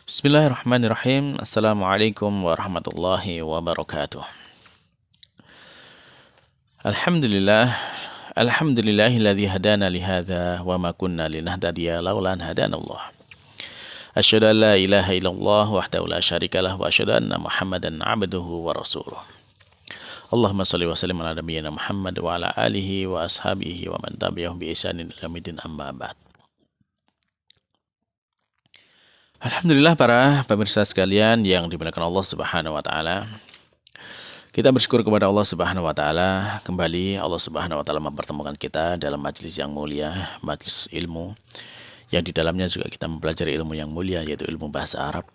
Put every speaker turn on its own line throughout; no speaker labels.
Bismillahirrahmanirrahim. Assalamualaikum warahmatullahi wabarakatuh. Alhamdulillah. Alhamdulillahilladzi hadana lihadza wa ma kunna linahtadiya laula an hadanallah. Asyhadu an la ilaha illallah wahdahu la syarikalah wa asyhadu anna Muhammadan abduhu wa rasuluh. Allahumma shalli wa sallim ala nabiyyina Muhammad wa ala alihi wa ashabihi wa man tabi'ahum bi ihsanin ila yaumil amma ba'd. Alhamdulillah para pemirsa sekalian yang dimuliakan Allah Subhanahu wa taala. Kita bersyukur kepada Allah Subhanahu wa taala, kembali Allah Subhanahu wa taala mempertemukan kita dalam majelis yang mulia, majelis ilmu yang di dalamnya juga kita mempelajari ilmu yang mulia, yaitu ilmu bahasa Arab.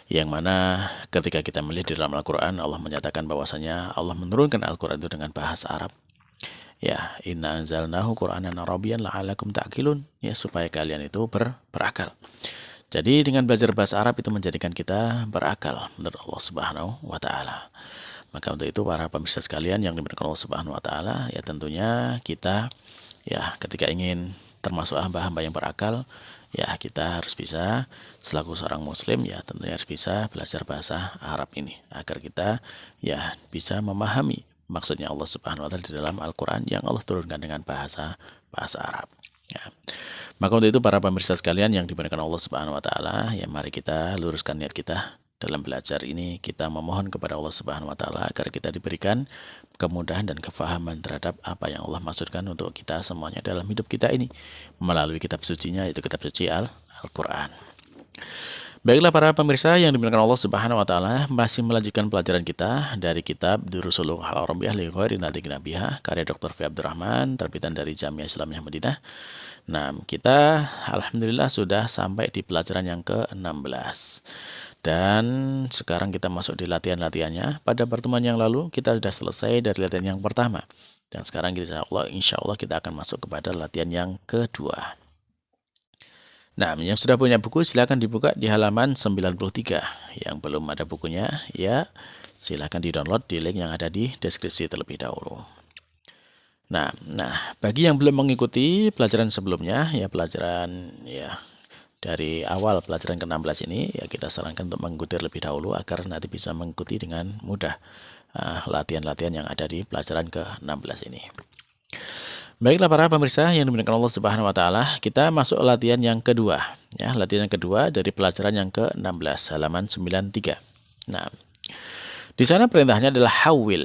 Yang mana ketika kita melihat di dalam Al-Qur'an, Allah menyatakan bahwasanya Allah menurunkan Al-Qur'an itu dengan bahasa Arab. Ya, inna anzalnahu Qur'anan Arabiyyan la'allakum ta'qilun, ya supaya kalian itu berakal. Jadi dengan belajar bahasa Arab itu menjadikan kita berakal menurut Allah Subhanahu wa taala. Maka untuk itu para pemirsa sekalian yang dimuliakan Allah Subhanahu wa taala, ya tentunya kita ya ketika ingin termasuk hamba-hamba yang berakal, ya kita harus bisa selaku seorang muslim ya tentunya harus bisa belajar bahasa Arab ini agar kita ya bisa memahami maksudnya Allah Subhanahu wa taala di dalam Al-Qur'an yang Allah turunkan dengan bahasa Arab. Ya. Maka untuk itu para pemirsa sekalian yang dimuliakan Allah Subhanahu wa taala, ya mari kita luruskan niat kita dalam belajar ini. Kita memohon kepada Allah Subhanahu wa taala agar kita diberikan kemudahan dan kefahaman terhadap apa yang Allah maksudkan untuk kita semuanya dalam hidup kita ini melalui kitab sucinya, yaitu kitab suci Al-Qur'an. Baiklah para pemirsa yang dimuliakan Allah Subhanahu wa taala, masih melanjutkan pelajaran kita dari kitab Durusul Lughah Al-Arabiyyah li ghairi natiqin biha karya Dr. Fi Abdurrahman terbitan dari Jamiah Islamiyah Madinah. Nah, kita alhamdulillah sudah sampai di pelajaran yang ke-16. Dan sekarang kita masuk di latihan-latihannya. Pada pertemuan yang lalu kita sudah selesai dari latihan yang pertama. Dan sekarang insya Allah kita akan masuk kepada latihan yang kedua. Nah, yang sudah punya buku silakan dibuka di halaman 93. Yang belum ada bukunya, ya silakan di-download di link yang ada di deskripsi terlebih dahulu. Nah, bagi yang belum mengikuti pelajaran sebelumnya, ya pelajaran ya dari awal pelajaran ke-16 ini, ya kita sarankan untuk mengikuti lebih dahulu agar nanti bisa mengikuti dengan mudah latihan-latihan yang ada di pelajaran ke-16 ini. Baiklah para pemirsa yang dimuliakan Allah Subhanahu wa taala, kita masuk latihan yang kedua. Ya, latihan yang kedua dari pelajaran yang ke-16 halaman 93. Nah, di sana perintahnya adalah hawil.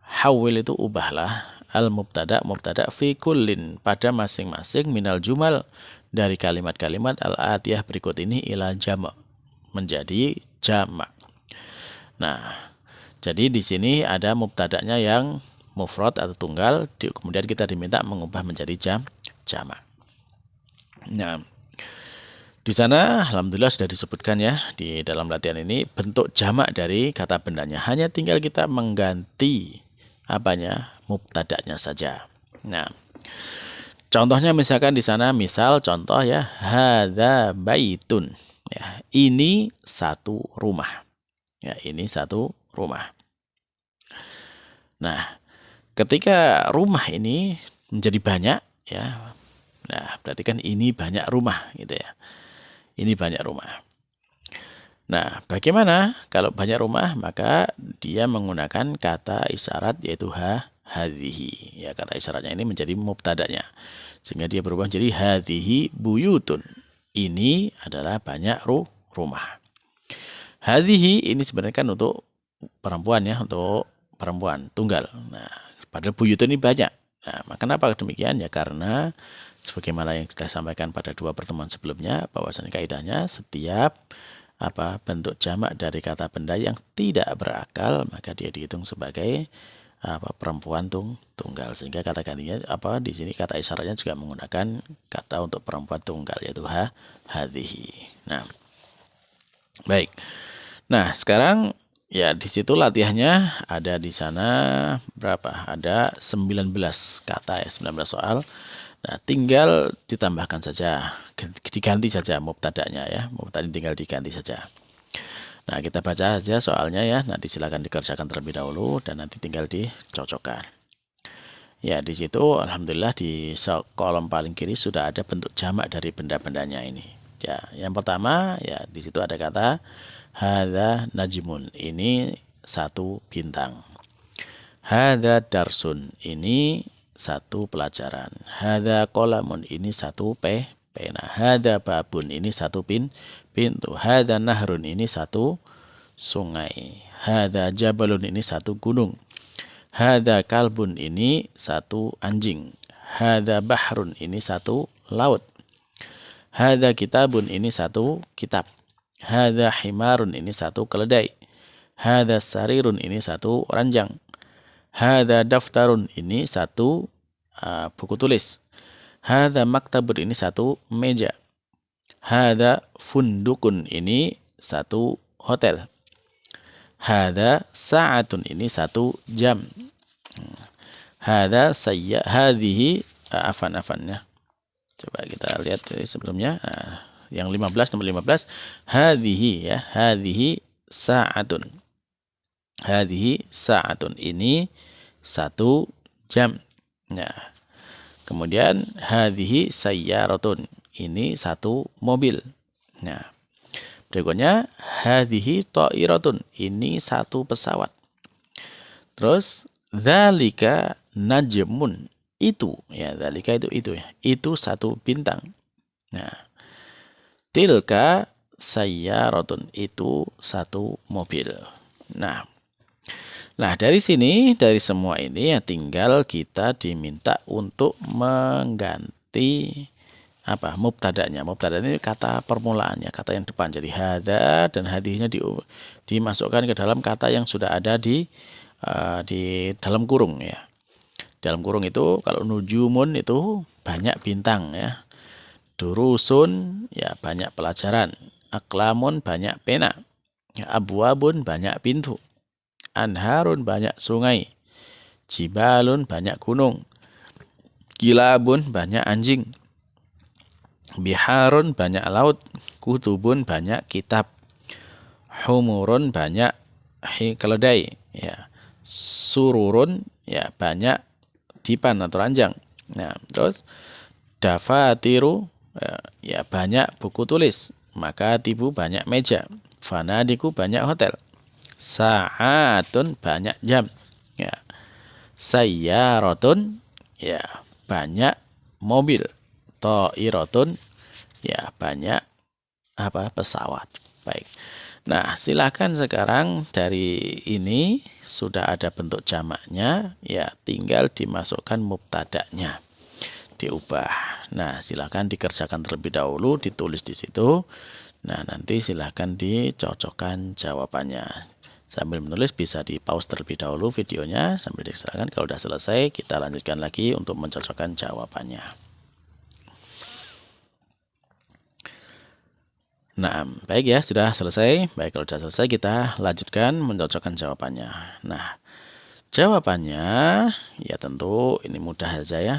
Hawil itu ubahlah al-mubtada fi kullin pada masing-masing minal jumal dari kalimat-kalimat al-atiyah berikut ini ila jama' menjadi jamak. Nah, jadi di sini ada mubtada'nya yang mufrad atau tunggal, kemudian kita diminta mengubah menjadi jamak. Nah, di sana alhamdulillah sudah disebutkan ya di dalam latihan ini bentuk jamak dari kata bendanya. Hanya tinggal kita mengganti apanya? Mubtada'nya saja. Nah, contohnya misalkan di sana contoh ya hadza baitun. Ya, ini satu rumah. Ya, ini satu rumah. Nah, ketika rumah ini menjadi banyak ya. Nah, berarti kan ini banyak rumah gitu ya. Ini banyak rumah. Nah, bagaimana kalau banyak rumah? Maka dia menggunakan kata isyarat yaitu hadhihi. Ya, kata isyaratnya ini menjadi mubtada'nya. Sehingga dia berubah jadi hadhihi buyutun. Ini adalah banyak rumah. Hadhihi ini sebenarnya kan untuk perempuan ya, untuk perempuan tunggal. Nah, padahal buyutun ini banyak. Nah, kenapa demikian? Ya karena sebagaimana yang kita sampaikan pada dua pertemuan sebelumnya, bahwasanya kaidahnya setiap bentuk jamak dari kata benda yang tidak berakal maka dia dihitung sebagai perempuan tunggal, sehingga kata gantinya di sini kata isyaratnya juga menggunakan kata untuk perempuan tunggal yaitu hadhihi. Nah, baik. Nah, sekarang ya di situ latihannya ada di sana berapa? Ada 19 kata ya, 19 soal. Nah, tinggal ditambahkan saja, diganti saja mubtada'nya ya. Mubtada tinggal diganti saja. Nah, kita baca saja soalnya ya. Nanti silakan dikerjakan terlebih dahulu dan nanti tinggal dicocokkan. Ya, di situ alhamdulillah di kolom paling kiri sudah ada bentuk jamak dari benda-bendanya ini. Ya, yang pertama ya di situ ada kata hadza najmun, ini satu bintang. Hadza darsun, ini satu pelajaran. Hadza qalamun, ini satu pena. Hadza babun, ini satu pintu. Hadza nahrun, ini satu sungai. Hadza jabalun, ini satu gunung. Hadza kalbun, ini satu anjing. Hadza bahrun, ini satu laut. Hadza kitabun, ini satu kitab. Hadza himarun, ini satu keledai. Hadza sarirun, ini satu ranjang. Hadza daftarun, ini satu buku tulis. Hadza maktabun, ini satu meja. Hadza fundukun, ini satu hotel. Hadza sa'atun, ini satu jam. Hadza hadhihi afan-afannya. Coba kita lihat dari sebelumnya. Yang 15, nomor 15. Hadhihi ya, hadhihi sa'atun. Hadhihi sa'atun, ini satu jam. Nah, kemudian hadhihi sayyaratun, ini satu mobil. Nah, berikutnya hadhihi ta'iratun, ini satu pesawat. Terus dzalika najmun, itu ya, dzalika itu ya, itu satu bintang. Nah, tilka sayyaratun, itu satu mobil. Nah, dari sini, dari semua ini ya tinggal kita diminta untuk mengganti apa? Mubtada'nya. Mubtada' ini kata permulaannya, kata yang depan. Jadi hadza dan hadhihinya dimasukkan ke dalam kata yang sudah ada di dalam kurung ya. Dalam kurung itu kalau nujumun itu banyak bintang ya. Durusun ya banyak pelajaran. Aklamun banyak pena. Abwabun banyak pintu. Anharun banyak sungai. Jibalun banyak gunung. Kilabun banyak anjing. Biharun banyak laut. Kutubun banyak kitab. Humurun banyak keledai. Ya. Sururun ya banyak dipan atau ranjang. Nah, terus dafatiru ya banyak buku tulis. Makatibu banyak meja. Fanadiku banyak hotel. Sa'atun banyak jam. Ya. Sayyaratun ya banyak mobil. Ta'iratun ya banyak pesawat. Baik. Nah, silakan sekarang dari ini sudah ada bentuk jamaknya, ya tinggal dimasukkan mubtada'nya. Diubah. Nah, silakan dikerjakan terlebih dahulu, ditulis di situ. Nah, nanti silakan dicocokkan jawabannya. Sambil menulis bisa di-pause terlebih dahulu videonya sambil diserahkan. Kalau sudah selesai, kita lanjutkan lagi untuk mencocokkan jawabannya. Nah, baik ya, sudah selesai. Baik, kalau sudah selesai kita lanjutkan mencocokkan jawabannya. Nah, jawabannya ya tentu ini mudah saja ya.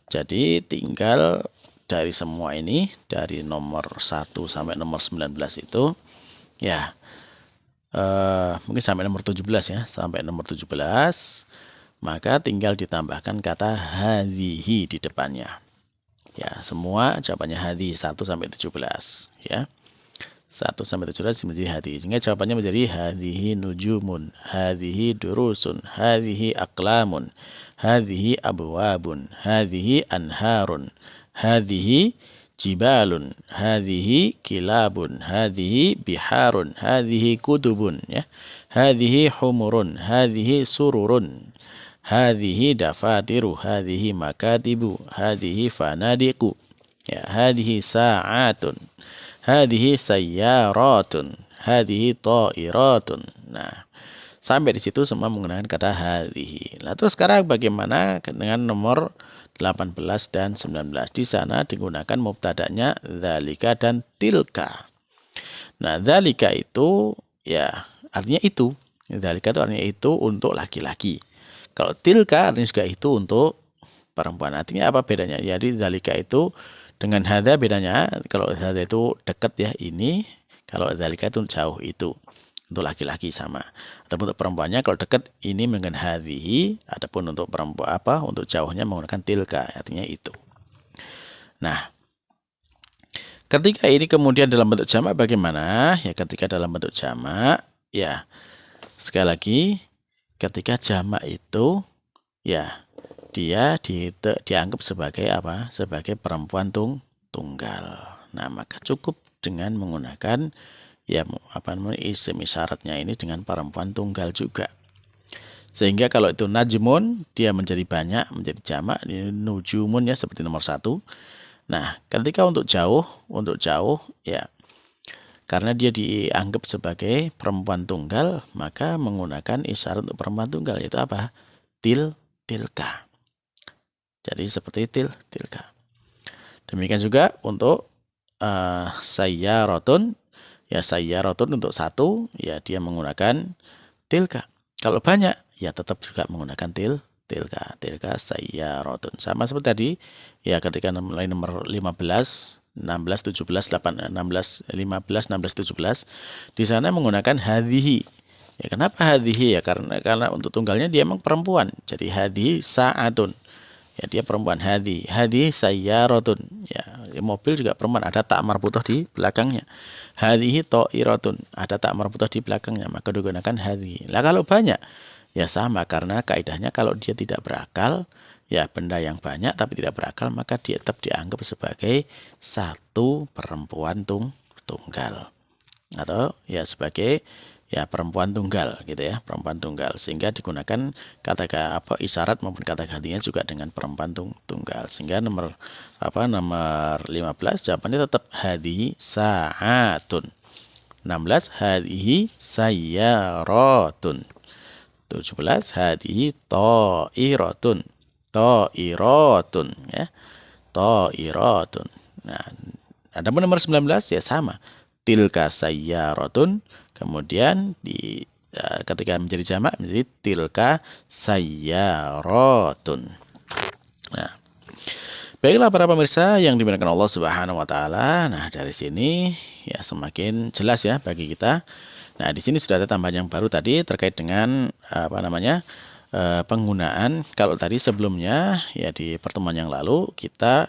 Jadi tinggal dari semua ini, dari nomor 1 sampai nomor 19 itu ya mungkin sampai nomor 17 ya, sampai nomor 17 maka tinggal ditambahkan kata hadhihi di depannya. Ya, semua jawabannya hadhi 1 sampai 17 ya. 1 sampai 17 menjadi hadhi. Sehingga jawabannya menjadi hadhihi nujumun, hadhihi durusun, hadhihi aklamun, hadhihi abwabun, hadhihi anharun, hadhihi jibalun, hadhihi kilabun, hadhihi biharun, hadhihi kutubun ya. Hadhihi humurun, hadhihi sururun, hadhihi dafatiru, hadhihi makatibu, hadhihi fanadiku. Ya, hadhihi sa'atun, hadhihi sayyaratun, hadhihi ta'iratun. Nah, sampai di situ semua menggunakan kata hadhihi. Nah, terus sekarang bagaimana dengan nomor 18 dan 19? Di sana digunakan mubtada'nya dzalika dan tilka. Nah, dzalika itu ya artinya itu. Dzalika itu artinya itu untuk laki-laki. Kalau tilka artinya juga itu untuk perempuan. Artinya apa bedanya? Jadi dzalika itu dengan hadza bedanya. Kalau hadza itu dekat ya ini, kalau dzalika itu jauh itu. Untuk laki-laki sama. Adapun untuk perempuannya kalau dekat ini menggunakan hadhihi, adapun untuk perempuan untuk jauhnya menggunakan tilka, artinya itu. Nah, Ketika ini kemudian dalam bentuk jamak bagaimana? Ya ketika dalam bentuk jamak, ya sekali lagi ketika jamak itu ya dia dianggap sebagai apa? Sebagai perempuan tunggal. Nah, maka cukup dengan menggunakan ya apa namanya isim isyaratnya ini dengan perempuan tunggal juga. Sehingga kalau itu najmun dia menjadi banyak, menjadi jamak, ini nujumun ya seperti nomor 1. Nah, ketika untuk jauh ya karena dia dianggap sebagai perempuan tunggal, maka menggunakan isyarat untuk perempuan tunggal yaitu apa? Tilka. Jadi seperti tilka. Demikian juga untuk sayyaratun. Ya sayyaratun untuk 1 ya dia menggunakan tilka. Kalau banyak ya tetap juga menggunakan tilka sayyaratun. Sama seperti tadi ya ketika mulai nomor 15, 16, 17, 8, 16, 15, 16, 17 di sana menggunakan hadhihi. Ya kenapa hadhihi ya karena untuk tunggalnya dia memang perempuan. Jadi hadhihi sa'atun. Ya dia perempuan hadhihi sayyaratun. Ya mobil juga perempuan, ada tak marbuthah di belakangnya. Hadhihi ta'iratun, ada tak marbuthah di belakangnya, maka digunakan hadhihi. Lah kalau banyak ya sama karena kaidahnya kalau dia tidak berakal ya benda yang banyak tapi tidak berakal maka dia tetap dianggap sebagai satu perempuan tunggal atau ya sebagai ya perempuan tunggal gitu ya, perempuan tunggal, sehingga digunakan kata apa isyarat maupun kata gantinya juga dengan perempuan tunggal, sehingga nomor 15 jawabannya tetap hadhihi sa'atun, 16 hadhihi sayyaratun, 17 hadhihi ta'iratun ya, ta'iratun. Nah, adapun nomor 19 ya sama, tilka sayyaratun. Kemudian ketika menjadi jamak menjadi tilka sayyaratun. Nah, baiklah para pemirsa yang dimuliakan Allah Subhanahu wa taala. Nah, dari sini ya semakin jelas ya bagi kita. Nah, di sini sudah ada tambahan yang baru tadi terkait dengan penggunaan. Kalau tadi sebelumnya ya di pertemuan yang lalu kita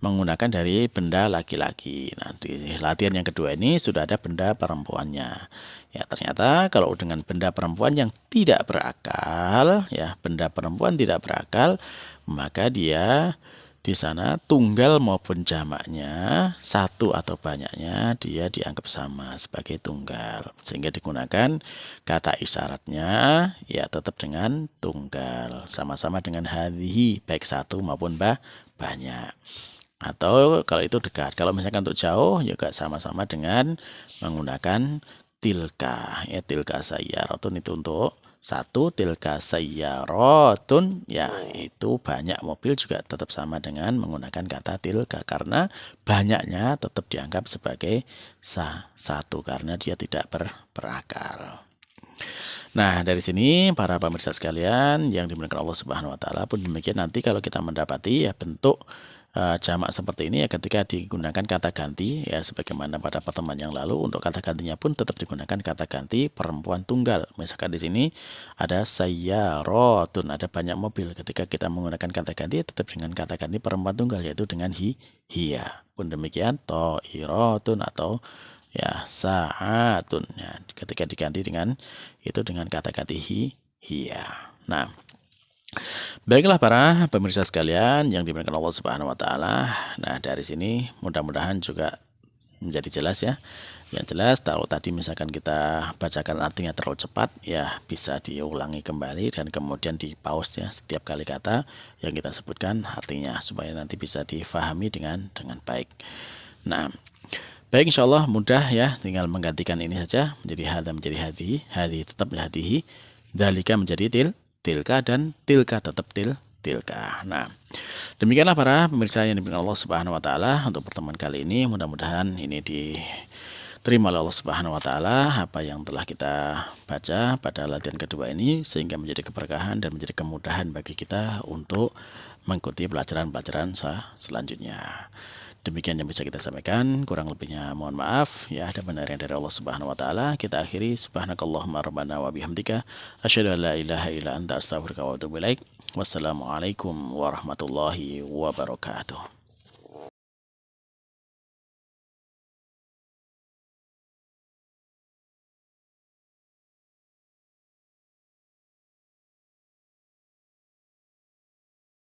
menggunakan dari benda laki-laki. Nah, di latihan yang kedua ini sudah ada benda perempuannya. Ya, ternyata kalau dengan benda perempuan yang tidak berakal, ya, benda perempuan tidak berakal, maka dia di sana tunggal maupun jamaknya, satu atau banyaknya, dia dianggap sama sebagai tunggal. Sehingga digunakan kata isyaratnya, ya tetap dengan tunggal. Sama-sama dengan hadhihi, baik satu maupun banyak. Atau kalau itu dekat. Kalau misalkan untuk jauh juga sama-sama dengan menggunakan tilka. Ya, tilka sayyaratun itu untuk 1, tilka sayyaratun ya itu banyak mobil juga tetap sama dengan menggunakan kata tilka karena banyaknya tetap dianggap sebagai satu karena dia tidak berakal. Nah, dari sini para pemirsa sekalian yang dimuliakan Allah Subhanahu wa taala pun demikian nanti kalau kita mendapati ya bentuk jamak seperti ini ya ketika digunakan kata ganti ya sebagaimana pada pertemuan yang lalu untuk kata gantinya pun tetap digunakan kata ganti perempuan tunggal. Misalkan di sini ada sayyaratun, ada banyak mobil. Ketika kita menggunakan kata ganti tetap dengan kata ganti perempuan tunggal yaitu dengan hiya. Pun demikian ta'iratun atau ya sa'atun ya ketika diganti dengan itu dengan kata ganti hiya. Nah, baiklah para pemirsa sekalian yang dimuliakan Allah Subhanahu wa taala. Nah, dari sini mudah-mudahan juga menjadi jelas ya. Yang jelas kalau tadi misalkan kita bacakan artinya terlalu cepat ya bisa diulangi kembali dan kemudian di pause ya setiap kali kata yang kita sebutkan artinya supaya nanti bisa difahami dengan baik. Nah, baik insyaallah mudah ya tinggal menggantikan ini saja menjadi hadza menjadi hadhi tetap hadhihi, dzalika menjadi tilka dan tilka tetap tilka. Nah, demikianlah para pemirsa yang dimuliakan Allah Subhanahu wa taala untuk pertemuan kali ini. Mudah-mudahan ini diterima oleh Allah Subhanahu wa taala apa yang telah kita baca pada latihan kedua ini sehingga menjadi keberkahan dan menjadi kemudahan bagi kita untuk mengikuti pelajaran-pelajaran selanjutnya. Demikian yang bisa kita sampaikan, kurang lebihnya mohon maaf. Ya, ada benar yang dari Allah Subhanahu wa taala. Kita akhiri subhanakallahumma rabbana wa bihamdika asyhadu an la ilaha illa anta astaghfiruka wa atubu ilaik. Wassalamualaikum warahmatullahi wabarakatuh.